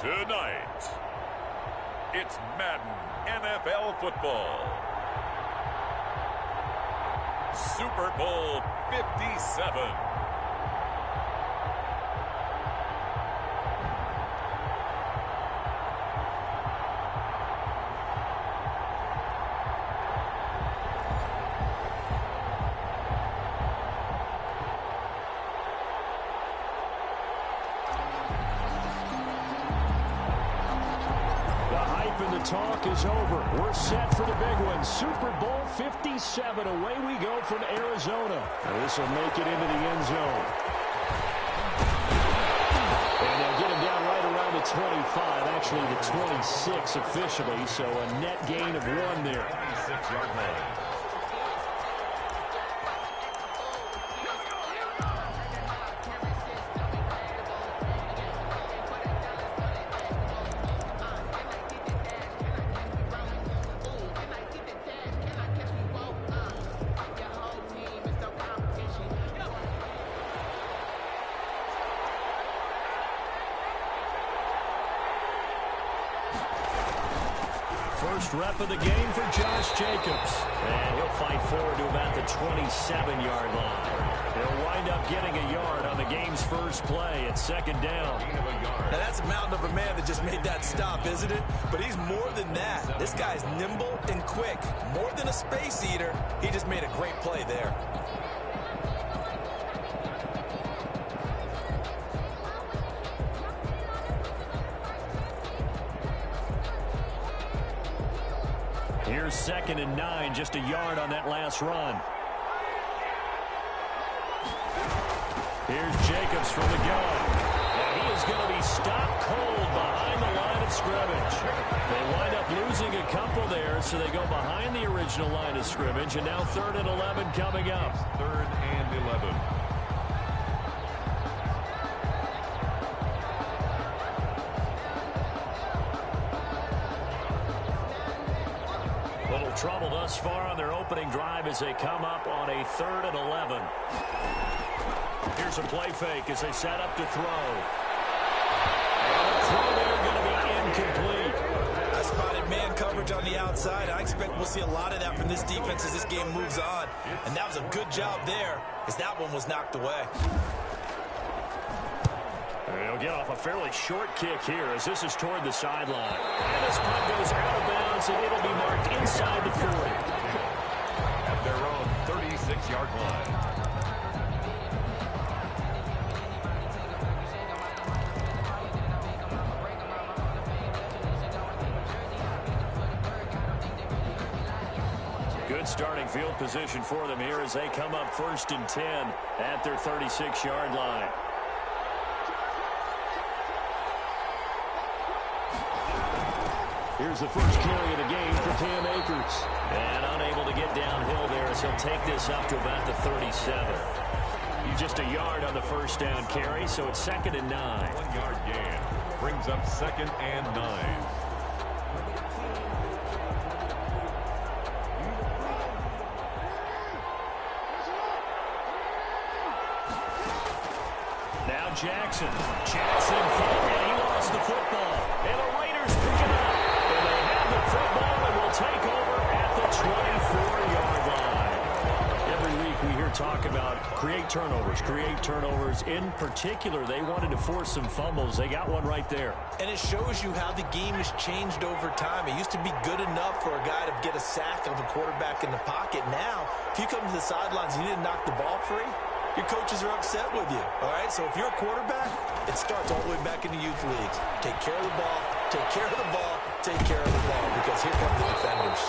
Tonight, it's Madden NFL football. Super Bowl 57. Talk is over. We're set for the big one. Super Bowl 57. Away we go from Arizona. This will make it into the end zone. And they'll get him down right around the 25. Actually, the 26 officially. So a net gain of 1 there. 26-yard line. First rep of the game for Josh Jacobs. And he'll fight forward to about the 27-yard line. He'll wind up getting a yard on the game's first play at second down. Now that's a mountain of a man that just made that stop, isn't it? But he's more than that. This guy's nimble and quick. More than a space eater. He just made a great play there. Here's 2nd and 9, just a yard on that last run. Here's Jacobs from the gun. And he is going to be stopped cold behind the line of scrimmage. They wind up losing a couple there, so they go behind the original line of scrimmage, and now 3rd and 11 coming up. 3rd and 11. Trouble thus far on their opening drive as they come up on a 3rd and 11. Here's a play fake as they set up to throw. And the throw there going to be incomplete. I spotted man coverage on the outside. I expect we'll see a lot of that from this defense as this game moves on. And that was a good job there as that one was knocked away. He'll get off a fairly short kick here as this is toward the sideline. And this punt goes out of bounds, and it'll be marked inside the 40. At their own 36-yard line. Good starting field position for them here as they come up 1st and 10 at their 36-yard line. Here's the first carry of the game for Cam Akers. And unable to get downhill there as he'll take this up to about the 37. Just a yard on the first down carry, so it's 2nd and 9. 1-yard gain. Brings up 2nd and 9. Now Jackson hit, and he lost the football. And the Raiders pick it up. And they have the football and will take over at the 24-yard line. Every week we hear talk about create turnovers. In particular, they wanted to force some fumbles. They got one right there. And it shows you how the game has changed over time. It used to be good enough for a guy to get a sack of a quarterback in the pocket. Now, if you come to the sidelines and you didn't knock the ball free, your coaches are upset with you, all right? So if you're a quarterback, it starts all the way back in the youth leagues. Take care of the ball, take care of the ball, take care of the ball, because here come the defenders.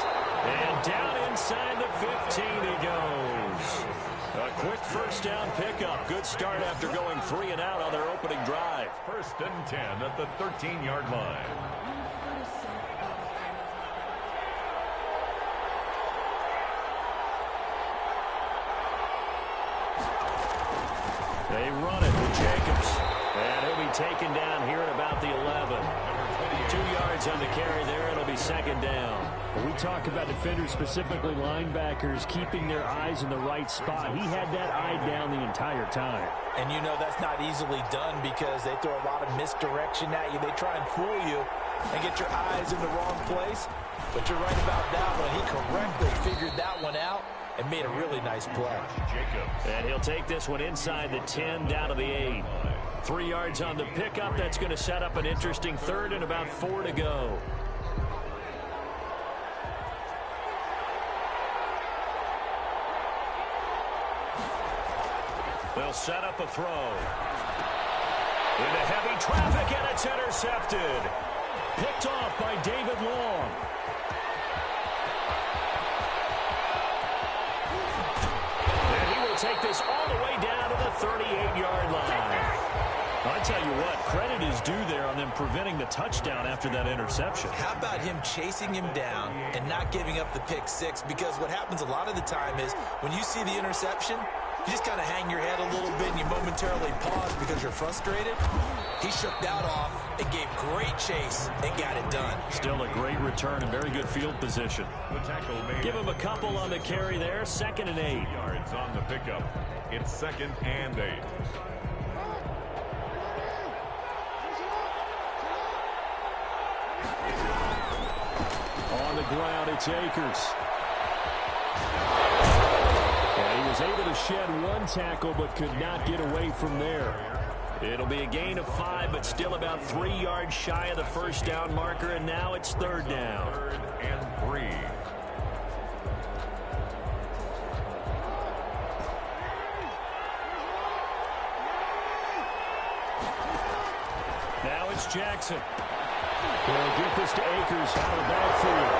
And down inside the 15 he goes. A quick first down pickup. Good start after going 3 and out on their opening drive. 1st and 10 at the 13-yard line. They run it with Jacobs. And he'll be taken down here at about the 11. 2 yards on the carry there. It'll be 2nd down. When we talk about defenders, specifically linebackers, keeping their eyes in the right spot, he had that eye down the entire time. And you know that's not easily done because they throw a lot of misdirection at you. They try and fool you and get your eyes in the wrong place. But you're right about that one. He correctly figured that one out and made a really nice play. And he'll take this one inside the 10 down to the 8. 3 yards on the pickup. That's going to set up an interesting third and about 4 to go. They'll set up a throw. Into heavy traffic, and it's intercepted. Picked off by David Long. And he will take this all the way down to the 38-yard line. I tell you what, credit is due there on them preventing the touchdown after that interception. How about him chasing him down and not giving up the pick six? Because what happens a lot of the time is when you see the interception, you just kind of hang your head a little bit and you momentarily pause because you're frustrated. He shook that off and gave great chase and got it done. Still a great return and very good field position. Give him a couple on the carry there. 2nd and 8. Yards on the pickup. It's 2nd and 8. On the ground, it's Akers. And he was able to shed one tackle but could not get away from there. It'll be a gain of 5, but still about 3 yards shy of the first down marker, and now it's 3rd down. 3rd and 3. Now it's Jackson. They'll get this to Akers out of the backfield.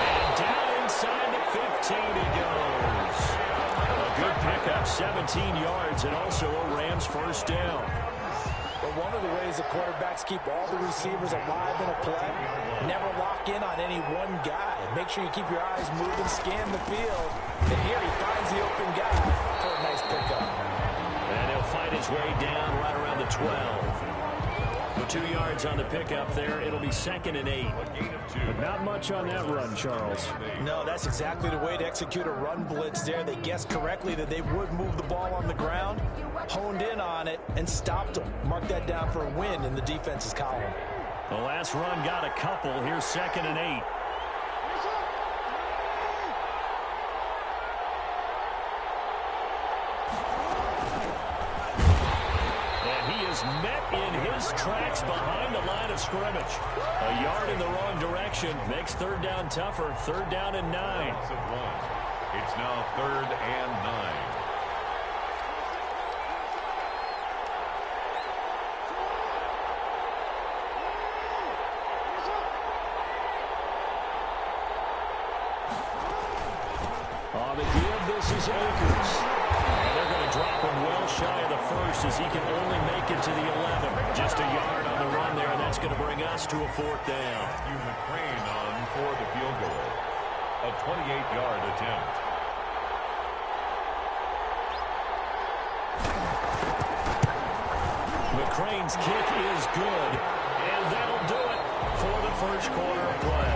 And down inside the 15 he goes. A good pickup, 17 yards, and also a Rams first down. But one of the ways the quarterbacks keep all the receivers alive in a play, never lock in on any one guy. Make sure you keep your eyes moving, scan the field. And here he finds the open guy for a nice pickup. And he'll find his way down right around the 12. For 2 yards on the pickup there, it'll be 2nd and 8. But not much on that run, Charles. No, that's exactly the way to execute a run blitz there. They guessed correctly that they would move the ball on the ground, honed in on it, and stopped them. Mark that down for a win in the defense's column. The last run got a couple. Here's 2nd and 8. Met in his tracks behind the line of scrimmage. A yard in the wrong direction makes 3rd down tougher. 3rd down and 9. It's now 3rd and 9. On the give, this is Akers. And they're going to drop him well shy of the first as he can only make it to the 11. Just a yard on the run there, and that's going to bring us to a 4th down. McCrane on for the field goal. A 28-yard attempt. McCrane's kick is good, and that'll do it for the first quarter of play.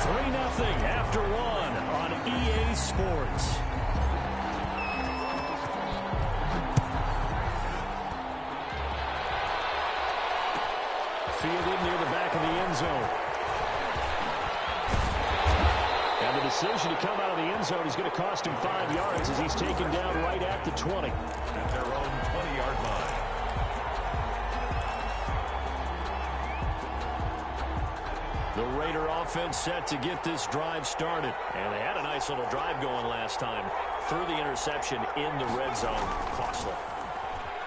3-0 after 1 on EA Sports. Fielded near the back of the end zone. And the decision to come out of the end zone is going to cost him 5 yards as he's taken down right at the 20. At their own 20-yard line. The Raider offense set to get this drive started. And they had a nice little drive going last time. Threw the interception in the red zone. Costly.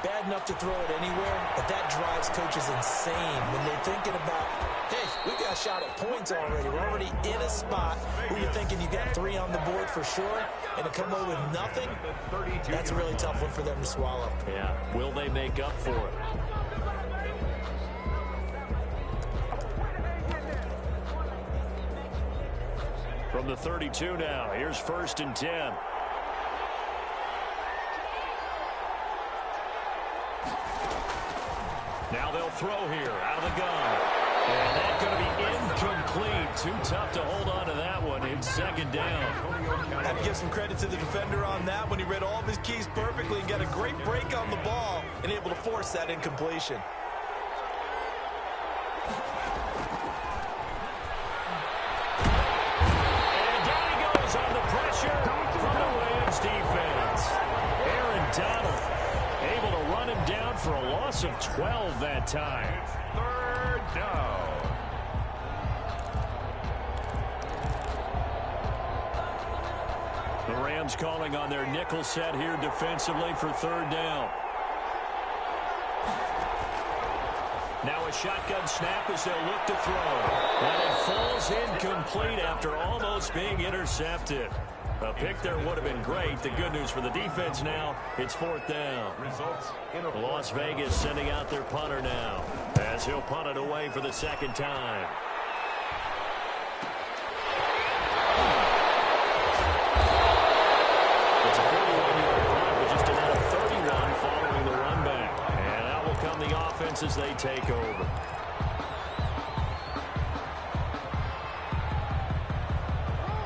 Bad enough to throw it anywhere, but that drives coaches insane when they're thinking about, hey, we got a shot at points already. We're already in a spot where you're thinking you got 3 on the board for sure, and to come away with nothing, that's a really tough one for them to swallow. Yeah, will they make up for it? From the 32 now, here's 1st and 10. Now they'll throw here out of the gun. And that's going to be incomplete. Too tough to hold on to that one. It's second down. I have to give some credit to the defender on that when he read all of his keys perfectly and got a great break on the ball and able to force that incompletion. And down he goes on the pressure from the Rams defense. Aaron Donald able to run him down for a loss of 12 that time. Third down. The Rams calling on their nickel set here defensively for third down. Now a shotgun snap as they'll look to throw. And it falls incomplete after almost being intercepted. A pick there would have been great. The good news for the defense now, it's fourth down. Results in a Las Vegas sending out their punter now as he'll punt it away for the second time. It's a 41-yard punt, but just another 31 following the run back. And out will come the offense as they take over.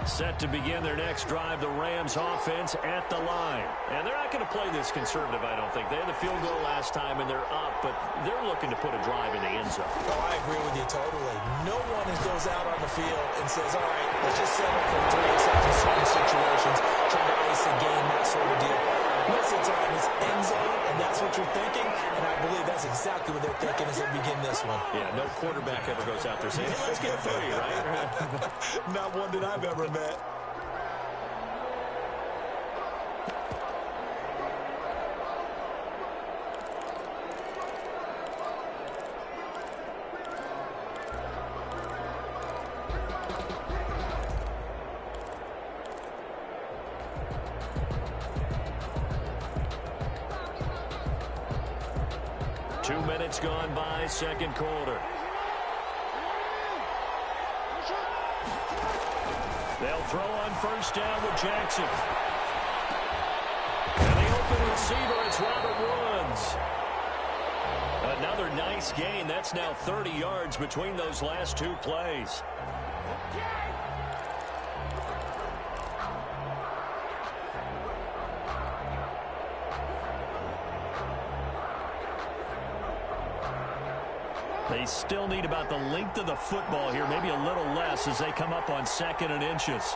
Set to begin their next drive, the Rams offense at the line. And they're not going to play this conservative, I don't think. They had the field goal last time, and they're up, but they're looking to put a drive in the end zone. Oh, I agree with you totally. No one goes out on the field and says, all right, let's just settle for 3 except in certain situations, trying to ice a game, that sort of deal. Most of the time, it's end zone, and that's what you're thinking, and I believe that's exactly what they're thinking as they begin this one. Yeah, no quarterback ever goes out there saying, hey, let's get 30, right? Not one that I've ever met. Gone by, second quarter. They'll throw on first down with Jackson. And the open receiver, it's Robert Woods. Another nice gain. That's now 30 yards between those last two plays. They still need about the length of the football here, maybe a little less as they come up on second and inches.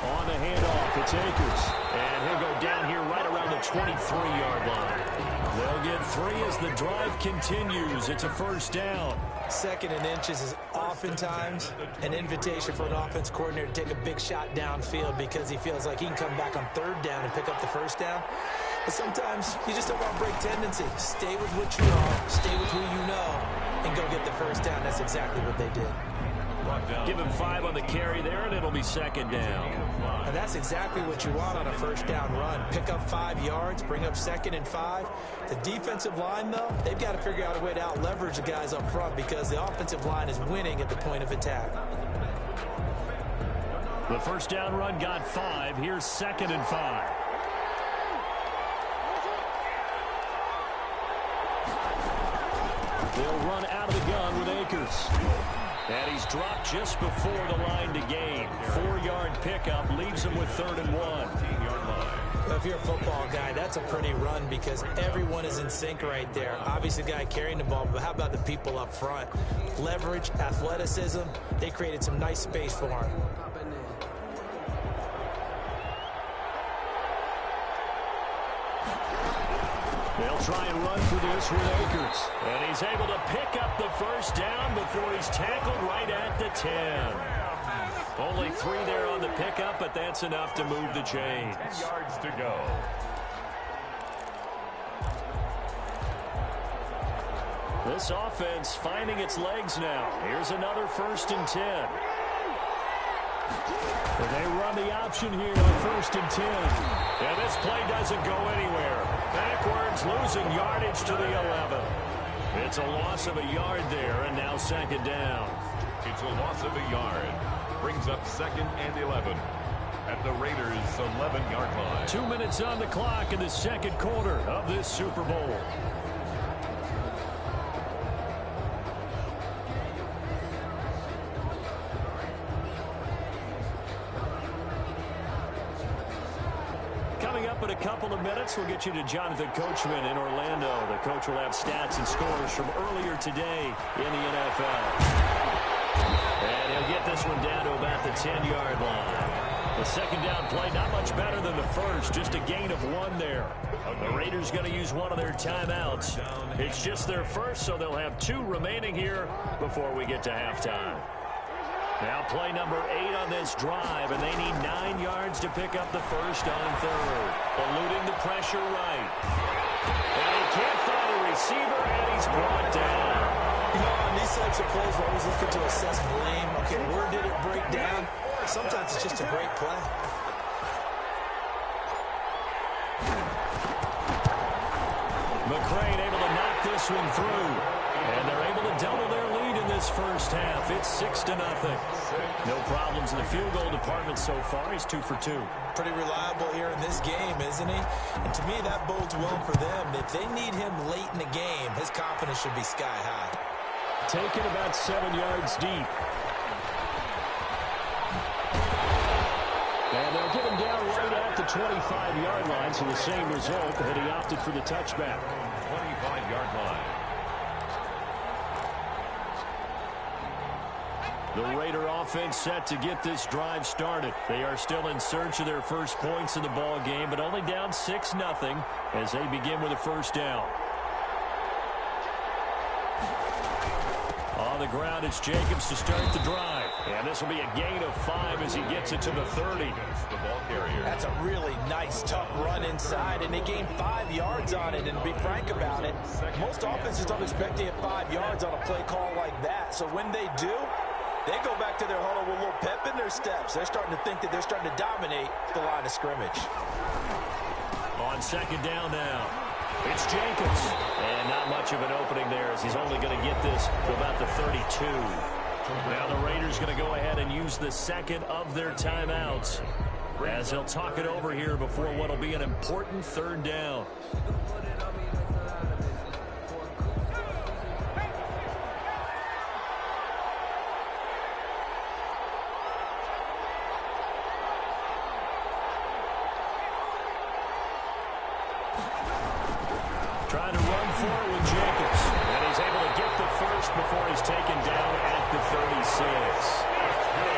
On the handoff, it's Akers. And he'll go down here right around the 23-yard line. They'll get 3 as the drive continues. It's a first down. Second and inches is oftentimes an invitation for an offense coordinator to take a big shot downfield because he feels like he can come back on third down and pick up the first down. But sometimes you just don't want to break tendency. Stay with what you are, stay with who you know, and go get the first down. That's exactly what they did. Give him 5 on the carry there, and it'll be second down. And that's exactly what you want on a first down run. Pick up 5 yards, bring up second and 5. The defensive line, though, they've got to figure out a way to out-leverage the guys up front because the offensive line is winning at the point of attack. The first down run got 5. Here's second and 5. They'll run out of the gun with Akers. And he's dropped just before the line to gain. 4-yard pickup leaves him with 3rd and 1. Well, if you're a football guy, that's a pretty run because everyone is in sync right there. Obviously, the guy carrying the ball, but how about the people up front? Leverage, athleticism, they created some nice space for him. They'll try and run for this with Akers. And he's able to pick up the first down before he's tackled right at the 10. Only 3 there on the pickup, but that's enough to move the chains. 10 yards to go. This offense finding its legs now. Here's another 1st and 10. And they run the option here on 1st and 10. And this play doesn't go anywhere. Backwards, losing yardage to the 11. It's a loss of a yard there, and now second down. It's a loss of a yard. Brings up 2nd and 11. at the Raiders' 11-yard line. 2 minutes on the clock in the second quarter of this Super Bowl. Coming up in a couple of minutes, we'll get you to Jonathan Coachman in Orlando. The coach will have stats and scores from earlier today in the NFL. And he'll get this one down to about the 10-yard line. The second down play, not much better than the first, just a gain of 1 there. The Raiders going to use one of their timeouts. It's just their first, so they'll have 2 remaining here before we get to halftime. Now play number 8 on this drive, and they need 9 yards to pick up the first on third. Eluding the pressure right. And he can't find a receiver, and he's brought down. You know, on these types of plays, we're always looking to assess blame. Okay, where did it break down? Sometimes it's just a great play. McCrane able to knock this one through. And they're able to double their lead in this first half. It's 6-0. No problems in the field goal department so far. He's 2 for 2. Pretty reliable here in this game, isn't he? And to me, that bodes well for them. If they need him late in the game, his confidence should be sky high. Taken about 7 yards deep. And they'll get him down right at the 25-yard line, so the same result, but he opted for the touchback. 25-yard line. The Raider offense set to get this drive started. They are still in search of their first points in the ball game, but only down 6-0 as they begin with a first down. On the ground, it's Jacobs to start the drive. And this will be a gain of 5 as he gets it to the 30. The ball carrier. That's a really nice, tough run inside, and they gained 5 yards on it. And to be frank about it, most offenses don't expect to get 5 yards on a play call like that. So when they do, they go back to their huddle with a little pep in their steps. They're starting to think that they're starting to dominate the line of scrimmage. On second down now, it's Jacobs. And not much of an opening there as he's only going to get this to about the 32. Now the Raiders going to go ahead and use the second of their timeouts as they'll talk it over here before what will be an important third down. Trying to run forward with Jacobs. And he's able to get the first before he's taken down at the 36.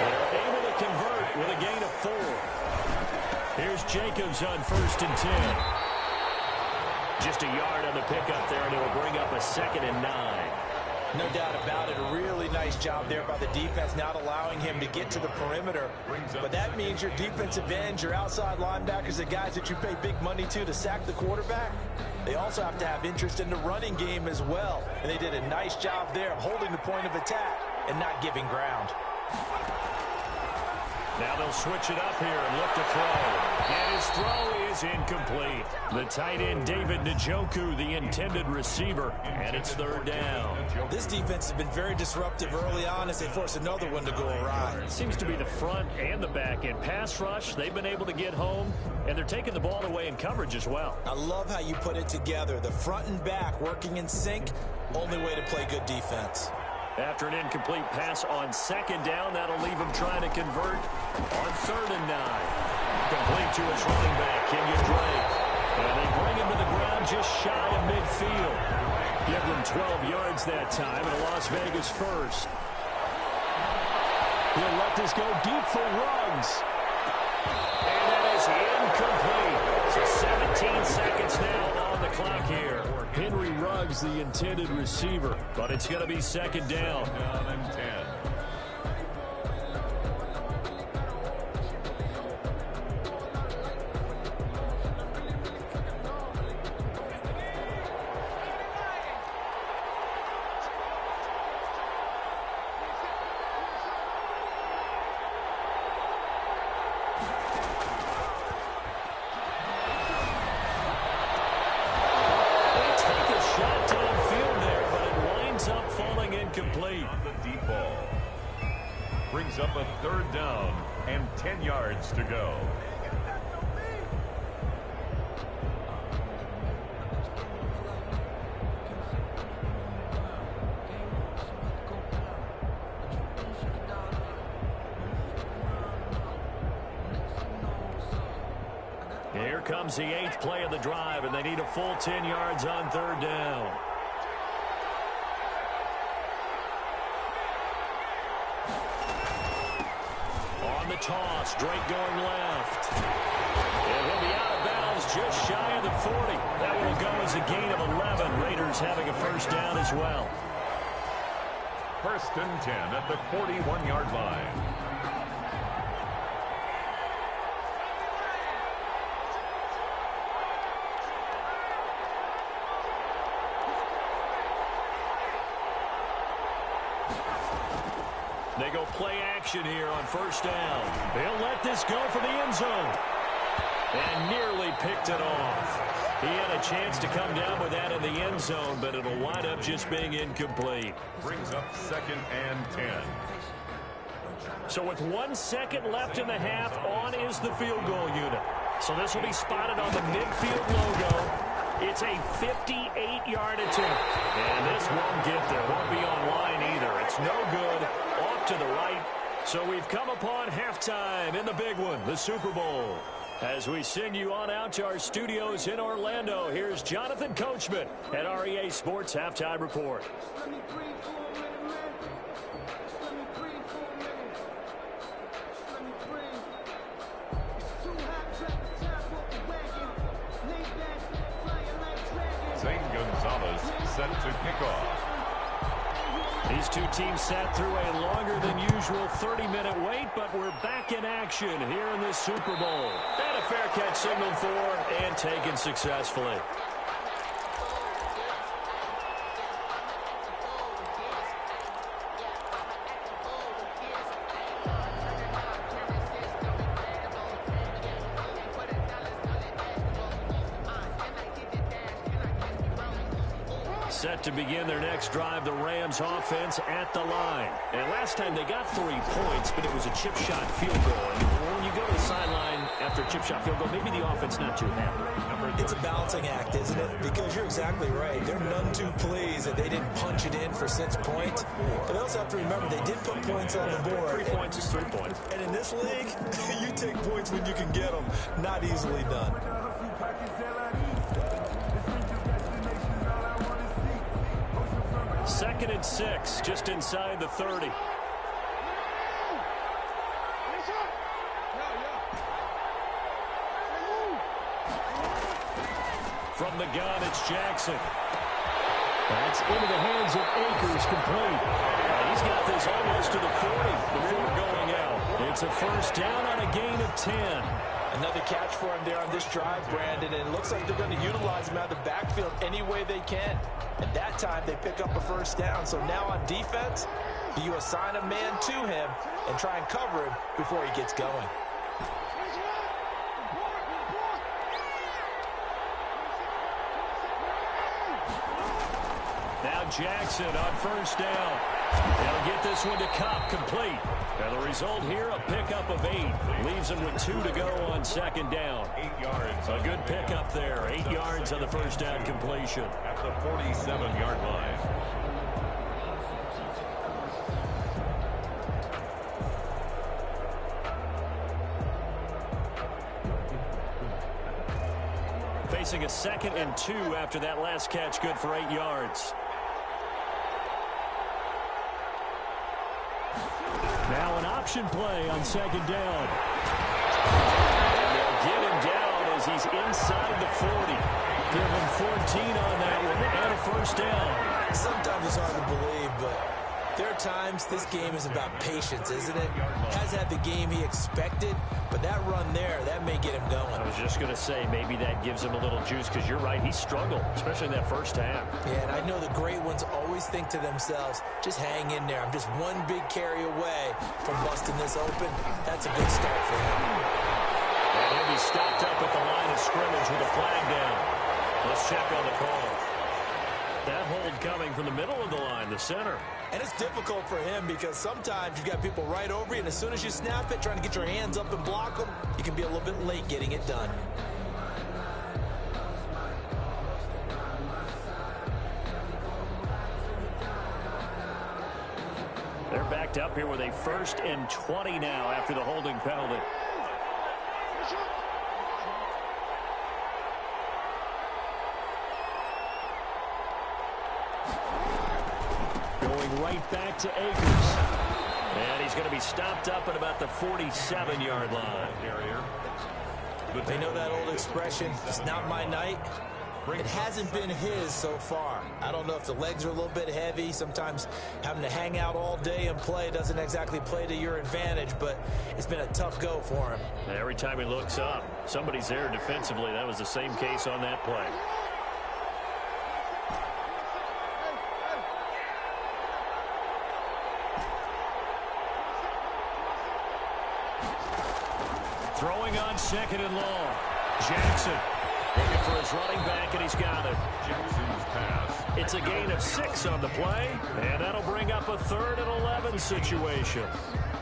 They're able to convert with a gain of 4. Here's Jacobs on 1st and 10. Just a yard on the pickup there, and it will bring up a 2nd and 9. No doubt about it. A really nice job there by the defense, not allowing him to get to the perimeter. But that means your defensive ends, your outside linebackers, the guys that you pay big money to sack the quarterback, they also have to have interest in the running game as well. And they did a nice job there of holding the point of attack and not giving ground. Now they'll switch it up here and look to throw. And his throw is incomplete. The tight end, David Njoku, the intended receiver, and it's 3rd down. This defense has been very disruptive early on as they force another one to go awry. It seems to be the front and the back end. Pass rush, they've been able to get home, and they're taking the ball away in coverage as well. I love how you put it together. The front and back working in sync, only way to play good defense. After an incomplete pass on 2nd down, that'll leave him trying to convert on 3rd and 9. Complete to his running back, Kenyon Drake. And they bring him to the ground just shy of midfield. Give them 12 yards that time, and a Las Vegas first. He'll let this go deep for Ruggs. And that is incomplete. So 17 seconds now on the clock here. Henry Ruggs, the intended receiver, but it's going to be 2nd down. 2nd and 10. Shot downfield there, but it winds up falling incomplete. On the deep ball. Brings up a 3rd down and 10 yards to go. Here comes the 8th play of the drive, and they need a full 10 yards on 3rd down. On the toss, Drake going left. And he'll be out of bounds just shy of the 40. That will go as a gain of 11. Raiders having a 1st down as well. 1st and 10 at the 41-yard line. They go play action here on 1st down. They'll let this go for the end zone. And nearly picked it off. He had a chance to come down with that in the end zone, but it'll wind up just being incomplete. Brings up 2nd and 10. So with 1 second left in the half, on is the field goal unit. So this will be spotted on the midfield logo. It's a 58-yard attempt. And this won't get there. Won't be online either. It's no good. Off to the right. So we've come upon halftime in the big one, the Super Bowl. As we send you on out to our studios in Orlando, here's Jonathan Coachman at REA Sports Halftime Report. Set to kick off. These two teams sat through a longer than usual 30-minute wait, but we're back in action here in the Super Bowl. And a fair catch signaled for and taken successfully. Set to begin their next drive, the Rams offense at the line. And last time they got 3 points, but it was a chip shot field goal. And when you go to the sideline after a chip shot field goal, maybe the offense not too happy. It's a balancing act, isn't it? Because you're exactly right. They're none too pleased that they didn't punch it in for 6 points. But they also have to remember they did put points on the board. 3 points is 3 points. And in this league, you take points when you can get them. Not easily done. 2nd and 6, just inside the 30. From the gun, it's Jackson. That's into the hands of Akers, complete. He's got this almost to the 40 before going out. It's a 1st down on a gain of 10. Another catch for him there on this drive, Brandon, and it looks like they're going to utilize him out of the backfield any way they can. And that time, they pick up a 1st down. So now on defense, you assign a man to him and try and cover him before he gets going. Now Jackson on 1st down. They'll get this one to Cup, complete. And the result here, a pickup of 8. Leaves them with 2 to go on 2nd down. 8 yards. A good pickup there. 8 yards on the 1st down completion. At the 47-yard line. Facing a 2nd and 2 after that last catch, good for 8 yards. Now an option play on 2nd down. And they'll get him down as he's inside the 40. Give him 14 on that one and a 1st down. Sometimes it's hard to believe, but there are times this game is about patience, isn't it? Has had the game he expected, but that run there, that may get him going. I was just going to say, maybe that gives him a little juice, because you're right, he struggled, especially in that 1st half. Yeah, and I know the great ones always think to themselves, just hang in there. I'm just one big carry away from busting this open. That's a good start for him. And he'll be stopped up at the line of scrimmage with a flag down. Let's check on the call. That hold coming from the middle of the line, the center. And it's difficult for him because sometimes you've got people right over you, and as soon as you snap it, trying to get your hands up and block them, you can be a little bit late getting it done. They're backed up here with a 1st and 20 now after the holding penalty. Going right back to Akers. And he's going to be stopped up at about the 47-yard line. They know that old expression, it's not my night. It hasn't been his so far. I don't know if the legs are a little bit heavy. Sometimes having to hang out all day and play doesn't exactly play to your advantage, but it's been a tough go for him. Every time he looks up, somebody's there defensively. That was the same case on that play. Throwing on 2nd and long. Jackson looking for his running back, and he's got it. Jackson's pass. It's a gain of 6 on the play, and that'll bring up a 3rd and 11 situation.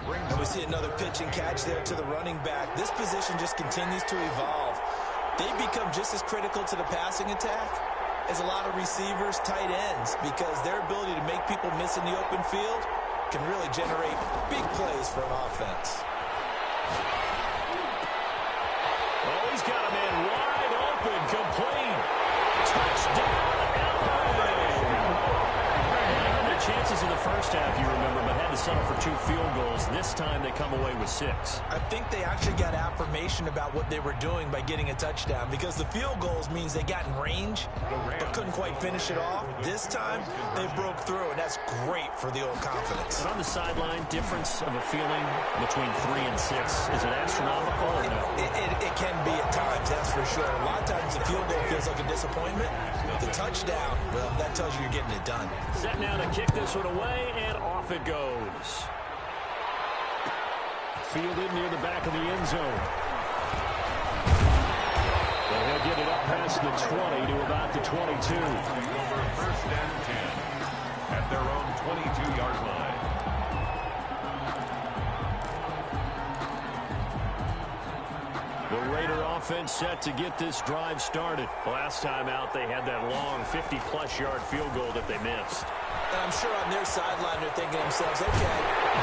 And we see another pitch and catch there to the running back. This position just continues to evolve. They become just as critical to the passing attack as a lot of receivers, tight ends, because their ability to make people miss in the open field can really generate big plays for an offense. Oh, he's got a man wide open, complete. Touchdown, LA! Their chances in the first half, you remember, but had to settle for 2 field goals. This time they come away with 6. I think they actually got affirmation about what they were doing by getting a touchdown, because the field goals means they got in range but couldn't quite finish it off. This time they broke through, and that's great for the old confidence. And on the sideline, difference of a feeling between 3 and 6, is it astronomical or no? It can be at times, that's for sure. A lot of times the field goal feels like a disappointment. The touchdown, well, that tells you you're getting it done. Set now to kick this one away, and off it goes. Fielded near the back of the end zone. And he'll get it up past the 20 to about the 22. Over 1st and 10 at their own 22-yard line. The Raider offense set to get this drive started. Last time out, they had that long 50-plus yard field goal that they missed. And I'm sure on their sideline they're thinking to themselves, okay,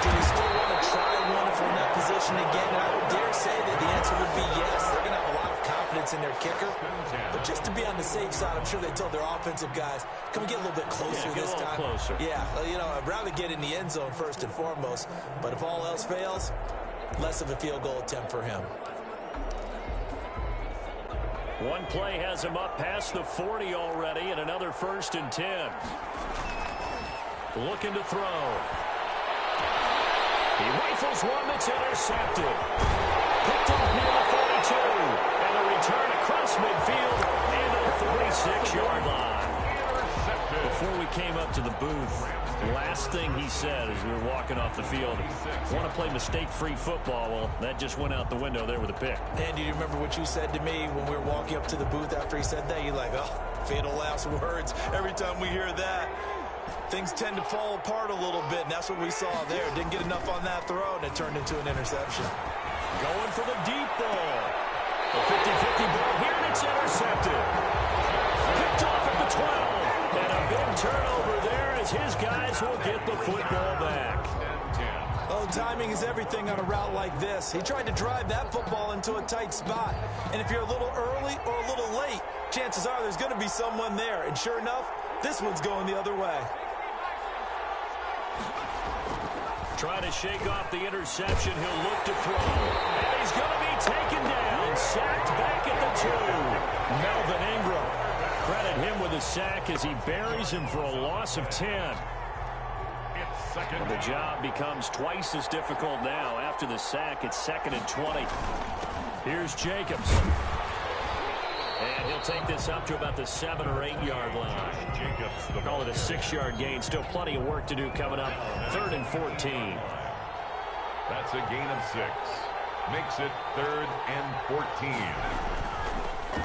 do we still want to try one if we're in that position again? And I would dare say that the answer would be yes. They're going to have a lot of confidence in their kicker. But just to be on the safe side, I'm sure they told their offensive guys, can we get a little bit closer this time? Closer. Yeah, you know, I'd rather get in the end zone first and foremost. But if all else fails, less of a field goal attempt for him. One play has him up past the 40 already, and another 1st and 10. Looking to throw. He rifles one that's intercepted. Picked up near the 42. And a return across midfield into the 46-yard line. Before we came up to the booth, the last thing he said as we were walking off the field, want to play mistake-free football. Well, that just went out the window there with a pick. And do you remember what you said to me when we were walking up to the booth after he said that? You're like, oh, fatal last words. Every time we hear that, things tend to fall apart a little bit, and that's what we saw there. Didn't get enough on that throw, and it turned into an interception. Going for the deep ball. A 50-50 ball here, and it's intercepted. Picked off at the 12. And a big turnover there as his guys will get the football back. Oh, timing is everything on a route like this. He tried to drive that football into a tight spot. And if you're a little early or a little late, chances are there's going to be someone there. And sure enough, this one's going the other way. Trying to shake off the interception. He'll look to throw. And he's going to be taken down. Sacked back at the 2. Melvin Ingram. Credit him with a sack as he buries him for a loss of 10. Well, the job becomes twice as difficult now. After the sack, it's 2nd and 20. Here's Jacobs. And he'll take this up to about the 7 or 8 yard line. Jacobs, call it a 6-yard gain. Still plenty of work to do coming up. 3rd and 14. That's a gain of 6. Makes it 3rd and 14.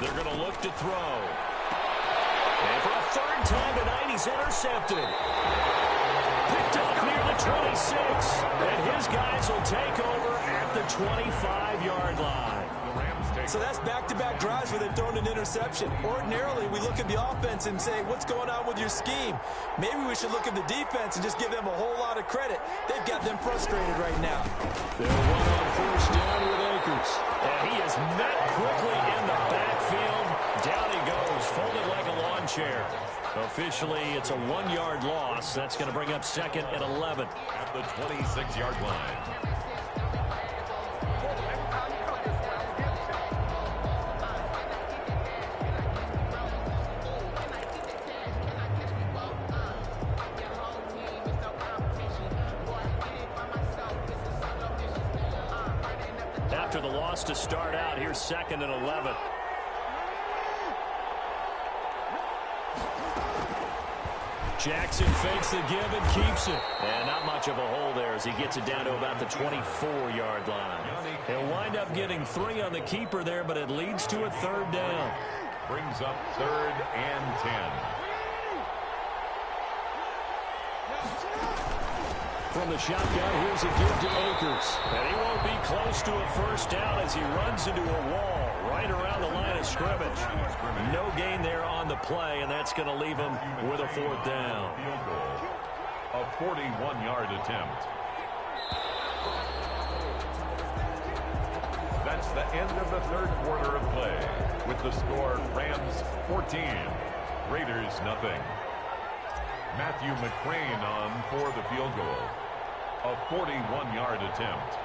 They're going to look to throw. And for a third time tonight, he's intercepted. Picked up near the 26. And his guys will take over at the 25-yard line. So that's back-to-back drives where they've thrown an interception. Ordinarily, we look at the offense and say, what's going on with your scheme? Maybe we should look at the defense and just give them a whole lot of credit. They've got them frustrated right now. They'll run on first down with Akers. And he is met quickly in the backfield. Down he goes, folded like a lawn chair. Officially, it's a 1-yard loss. That's going to bring up second and 11. At the 26-yard line. After the loss to start out, here's second and 11. Jackson fakes the give and keeps it. And not much of a hole there as he gets it down to about the 24-yard line. He'll wind up getting 3 on the keeper there, but it leads to a third down. Brings up third and 10. From the shotgun, here's a give to Akers. And he won't be close to a first down as he runs into a wall right around the line of scrimmage. No gain there on the play, and that's going to leave him with a fourth down. Field goal. A 41-yard attempt. That's the end of the third quarter of play. With the score, Rams 14, Raiders nothing. Matthew McCrane on for the field goal. A 41-yard attempt.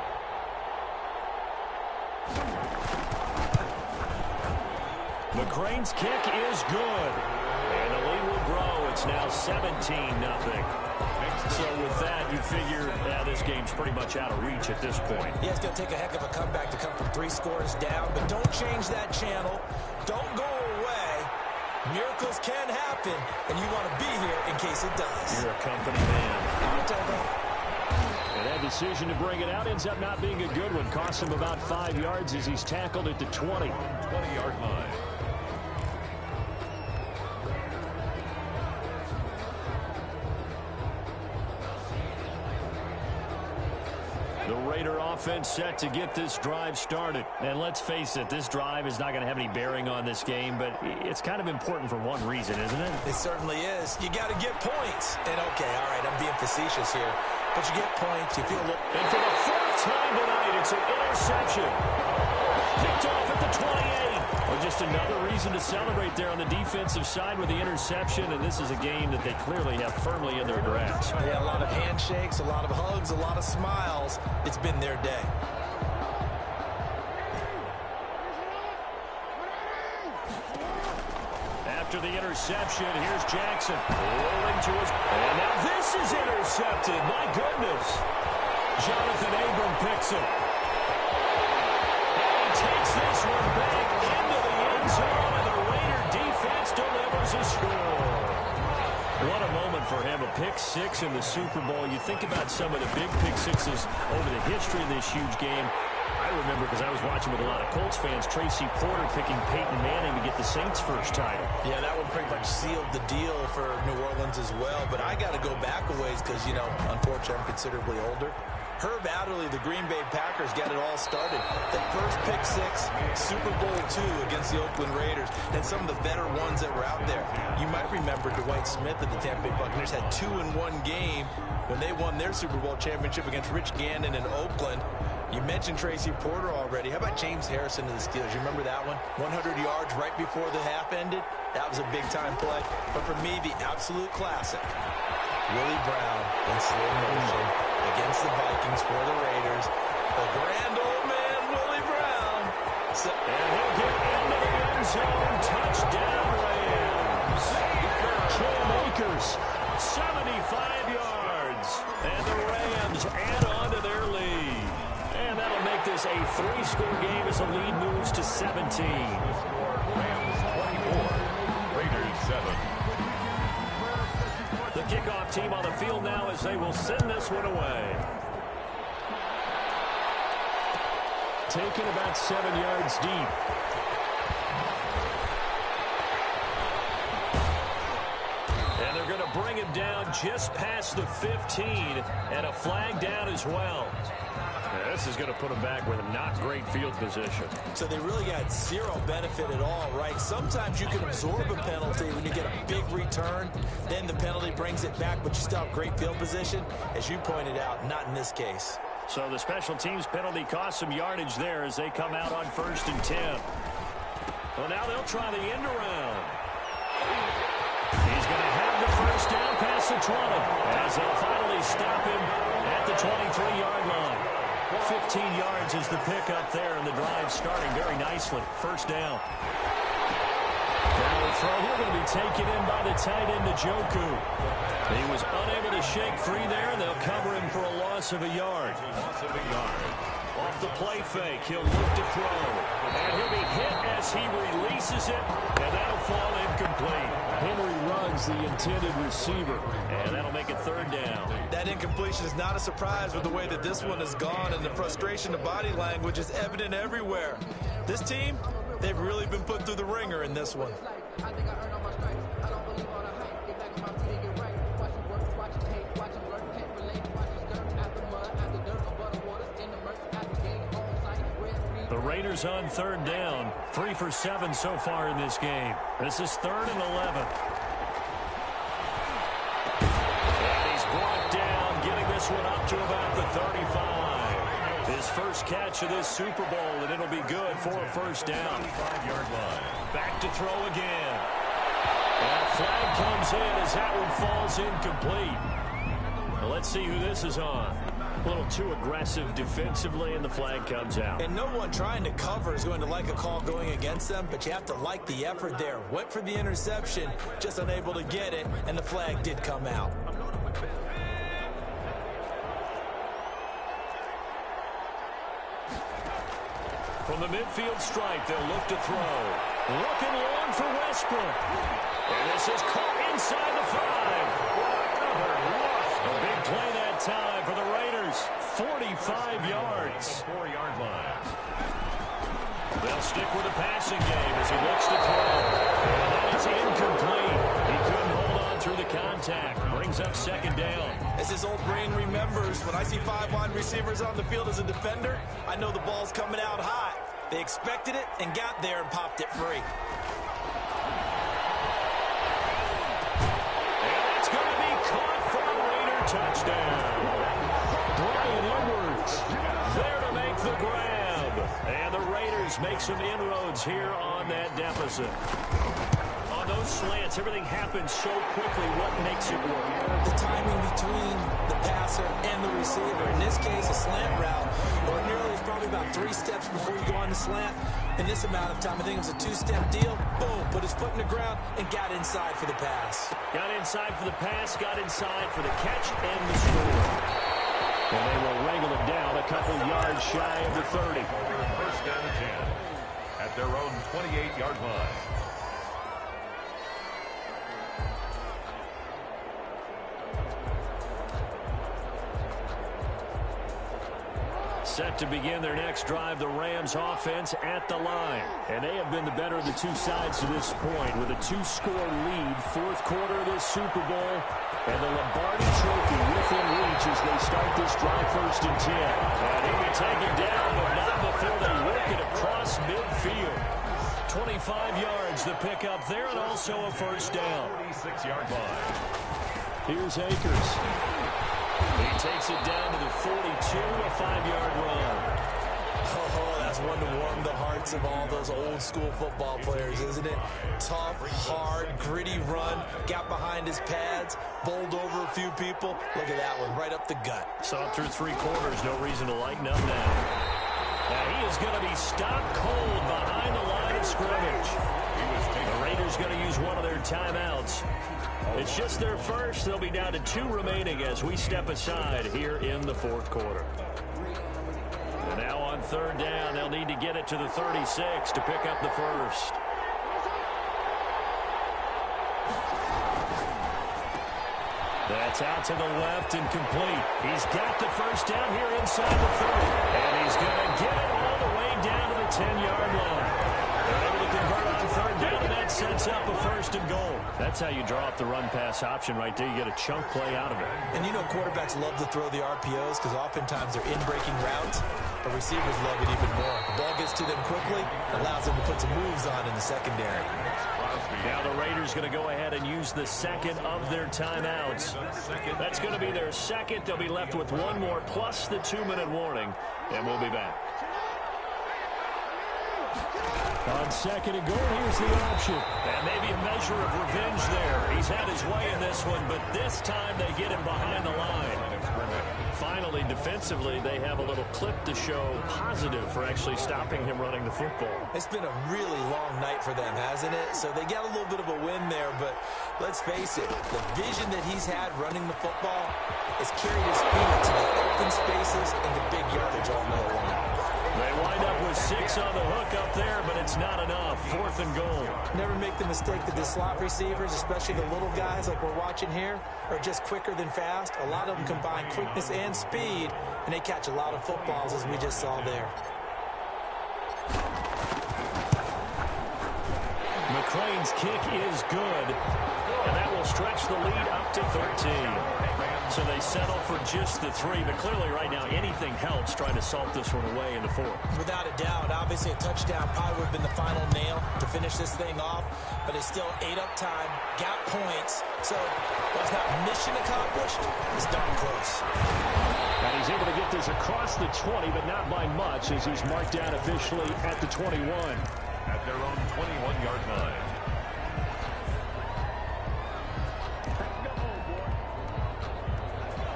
McCrane's kick is good. And the lead will grow. It's now 17-0. So with that, you figure this game's pretty much out of reach at this point. Yeah, it's going to take a heck of a comeback to come from 3 scores down. But don't change that channel. Don't go away. Miracles can happen, and you want to be here in case it does. You're a company man. I'll tell you that. And that decision to bring it out ends up not being a good one. Costs him about 5 yards as he's tackled at the 20. 20-yard line. The Raider offense set to get this drive started. And let's face it, this drive is not going to have any bearing on this game, but it's kind of important for one reason, isn't it? It certainly is. You got to get points. And okay, all right, I'm being facetious here. But you get points, you feel a little... And for the fourth time tonight, it's an interception. Picked off at the 28. Well, just another reason to celebrate there on the defensive side with the interception, and this is a game that they clearly have firmly in their grasp. Yeah, a lot of handshakes, a lot of hugs, a lot of smiles. It's been their day. After the interception, here's Jackson rolling to his... And now this is intercepted. My goodness. Jonathan Abram picks it. And he takes this one back into the end zone, and the Raider defense delivers a score. What a moment for him. A pick 6 in the Super Bowl. You think about some of the big pick 6s over the history of this huge game. I remember, because I was watching with a lot of Colts fans, Tracy Porter picking Peyton Manning to get the Saints' first title. Yeah, that one pretty much sealed the deal for New Orleans as well. But I got to go back a ways because, you know, unfortunately I'm considerably older. Herb Adderley, the Green Bay Packers, got it all started. The first pick 6, Super Bowl II against the Oakland Raiders, and some of the better ones that were out there. You might remember Dwight Smith of the Tampa Bay Buccaneers had 2 in one game when they won their Super Bowl championship against Rich Gannon in Oakland. You mentioned Tracy Porter already. How about James Harrison of the Steelers? You remember that one? 100 yards right before the half ended. That was a big-time play. But for me, the absolute classic, Willie Brown in slow motion against the Vikings for the Raiders. The grand old man, Willie Brown. And he'll get into the end zone. Touchdown, Rams. Cam Akers, 75 yards. And the Rams add on to their lead. And that'll make this a 3-score game as the lead moves to 17. Rams 24, Raiders 7. The kickoff team on the field now as they will send this one away. Taken about 7 yards deep. they're going to bring him down just past the 15, and a flag down as well. Yeah, this is going to put him back with a not great field position. So they really got zero benefit at all, right? Sometimes you can absorb a penalty when you get a big return. Then the penalty brings it back, but you still have great field position. As you pointed out, not in this case. So the special teams penalty cost some yardage there as they come out on 1st and 10. Well, now they'll try the end around. He's going to have the first down past the 20 as they'll finally stop him at the 23-yard line. 15 yards is the pickup there, and the drive starting very nicely. First down. Now the throw here going to be taken in by the tight end, Njoku. He was unable to shake free there, and they'll cover him for a loss of a yard. Off the play fake, he'll look to throw. And he'll be hit as he releases it, and that'll fall incomplete. Henry runs the intended receiver, and that'll make it 3rd down. That incompletion is not a surprise with the way that this one has gone, and the frustration of body language is evident everywhere. This team, they've really been put through the ringer in this one. The Raiders on 3rd down. 3 for 7 so far in this game. This is 3rd and 11. And he's brought down, getting this one up to about the 35. His first catch of this Super Bowl, and it'll be good for a first down. 5-yard line. Back to throw again. And a flag comes in as that one falls incomplete. Well, let's see who this is on. A little too aggressive defensively, and the flag comes out. And no one trying to cover is going to like a call going against them, but you have to like the effort there. Went for the interception, just unable to get it, and the flag did come out. From the midfield stripe, they'll look to throw. Looking long for Westbrook. And this is caught inside the 5. A big play that time for the Raiders. 45 yards. 4-yard line. They'll stick with the passing game as he looks to throw. And that is incomplete. He couldn't hold on through the contact. Brings up 2nd down. As his old brain remembers, when I see 5 wide receivers on the field as a defender, I know the ball's coming out hot. They expected it and got there and popped it free. And that's going to be caught for a Raider touchdown. Brian Edwards there to make the grab. And the Raiders make some inroads here on that deficit. On those slants, everything happens so quickly. What makes it work? The timing between the passer and the receiver. In this case, a slant route. Ordinarily, it's probably about 3 steps before you go on the slant. In this amount of time, I think it was a 2-step deal. Boom, put his foot in the ground and got inside for the pass. Got inside for the pass, got inside for the catch and the score. And they will wrangle him down a couple yards shy of the 30. First down and 10 at their own 28-yard line. Set to begin their next drive, the Rams offense at the line. And they have been the better of the two sides to this point with a 2-score lead. 4th quarter of this Super Bowl. And the Lombardi Trophy within reach as they start this drive 1st and 10. And he'll be taken down, but not before they work it across midfield. 25 yards the pickup there, and also a first down. 46-yard line. Here's Akers. He takes it down to the 42, a 5-yard run. Oh, that's one to warm the hearts of all those old-school football players, isn't it? Tough, hard, gritty run. Got behind his pads, bowled over a few people. Look at that one, right up the gut. Saw through 3 quarters, no reason to lighten up now. And he is going to be stopped cold behind the line of scrimmage. The Raiders going to use one of their timeouts. It's just their first. They'll be down to 2 remaining as we step aside here in the 4th quarter. And now on 3rd down, they'll need to get it to the 36 to pick up the first. That's out to the left and complete. He's got the first down here inside the 30. And he's going to get it all the way down to the 10-yard line. They're able to convert on 3rd down, and that sets up a 1st and goal. That's how you draw up the run-pass option right there. You get a chunk play out of it. And you know quarterbacks love to throw the RPOs because oftentimes they're in-breaking routes, but receivers love it even more. The ball gets to them quickly, allows them to put some moves on in the secondary. Now the Raiders going to go ahead and use the second of their timeouts. That's going to be their second. They'll be left with one more plus the 2-minute warning, and we'll be back. On second and goal, here's the option. And maybe a measure of revenge there. He's had his way in this one, but this time they get him behind the line. Finally, defensively, they have a little clip to show positive for actually stopping him running the football. It's been a really long night for them, hasn't it? So they got a little bit of a win there, but let's face it, the vision that he's had running the football has carried his speed to the open spaces and the big yardage all night long. They wind up with 6 on the hook up there, but it's not enough. 4th and goal. Never make the mistake that the slot receivers, especially the little guys like we're watching here, are just quicker than fast. A lot of them combine quickness and speed, and they catch a lot of footballs, as we just saw there. McClain's kick is good, and that will stretch the lead up to 13. So they settle for just the 3, but clearly right now anything helps trying to salt this one away in the 4th. Without a doubt, obviously a touchdown probably would have been the final nail to finish this thing off, but it's still 8 up time, got points, so while it's not mission accomplished, it's darn close. And he's able to get this across the 20, but not by much as he's marked down officially at the 21. At their own 21-yard line.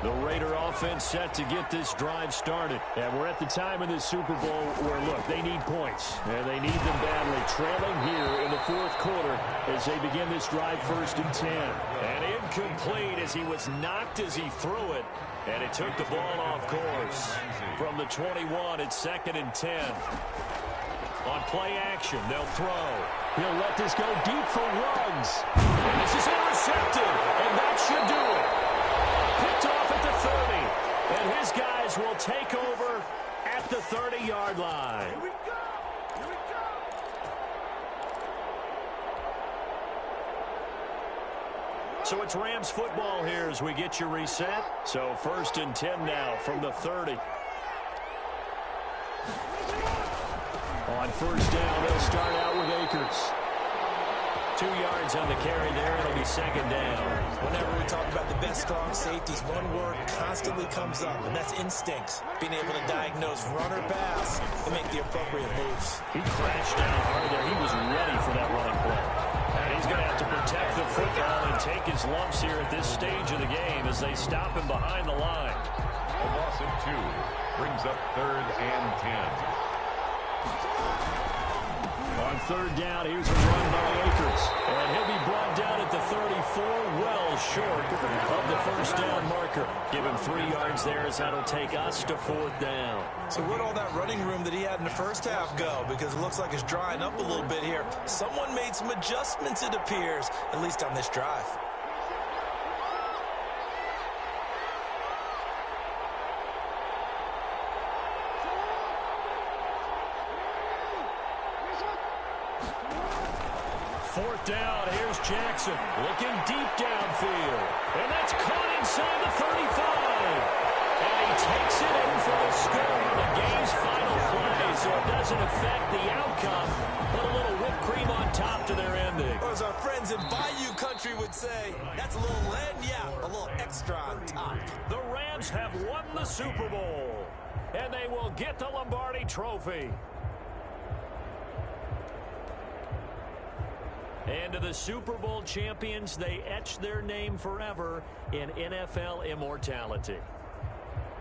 The Raider offense set to get this drive started. And we're at the time in the Super Bowl where, look, they need points. And they need them badly. Trailing here in the 4th quarter as they begin this drive 1st and 10. And incomplete as he was knocked as he threw it. And it took the ball off course. From the 21, it's 2nd and 10. On play action, they'll throw. He'll let this go deep for Ruggs. And this is intercepted. And that should do it. Picked off at the 30, and his guys will take over at the 30-yard line. Here we go. Here we go. So it's Rams football here as we get you reset. So 1st and 10 now from the 30. On 1st down, they'll start out with Akers. 2 yards on the carry there. It'll be 2nd down. Whenever we talk about the best strong safeties, one word constantly comes up, and that's instincts. Being able to diagnose run or pass and make the appropriate moves. He crashed down hard there. He was ready for that running play. And he's going to have to protect the football and take his lumps here at this stage of the game as they stop him behind the line. A loss of 2 brings up 3rd and 10. On 3rd down, here's a run by Akers. And he'll be brought down at the 34, well short of the 1st down marker. Give him 3 yards there as that'll take us to 4th down. So where'd all that running room that he had in the first half go? Because it looks like it's drying up a little bit here. Someone made some adjustments, it appears, at least on this drive. Down, here's Jackson, looking deep downfield, and that's caught inside the 35, and he takes it in for the score on the game's final play, so it doesn't affect the outcome, but a little whipped cream on top to their ending. Or as our friends in Bayou Country would say, that's a little a little extra on top. The Rams have won the Super Bowl, and they will get the Lombardi Trophy. And to the Super Bowl champions, they etch their name forever in NFL immortality.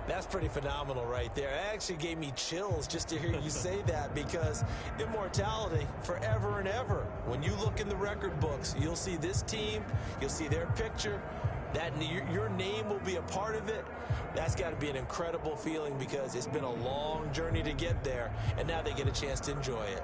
That's pretty phenomenal right there. It actually gave me chills just to hear you say that because immortality forever and ever. When you look in the record books, you'll see this team, you'll see their picture, that your name will be a part of it. That's got to be an incredible feeling because it's been a long journey to get there, and now they get a chance to enjoy it.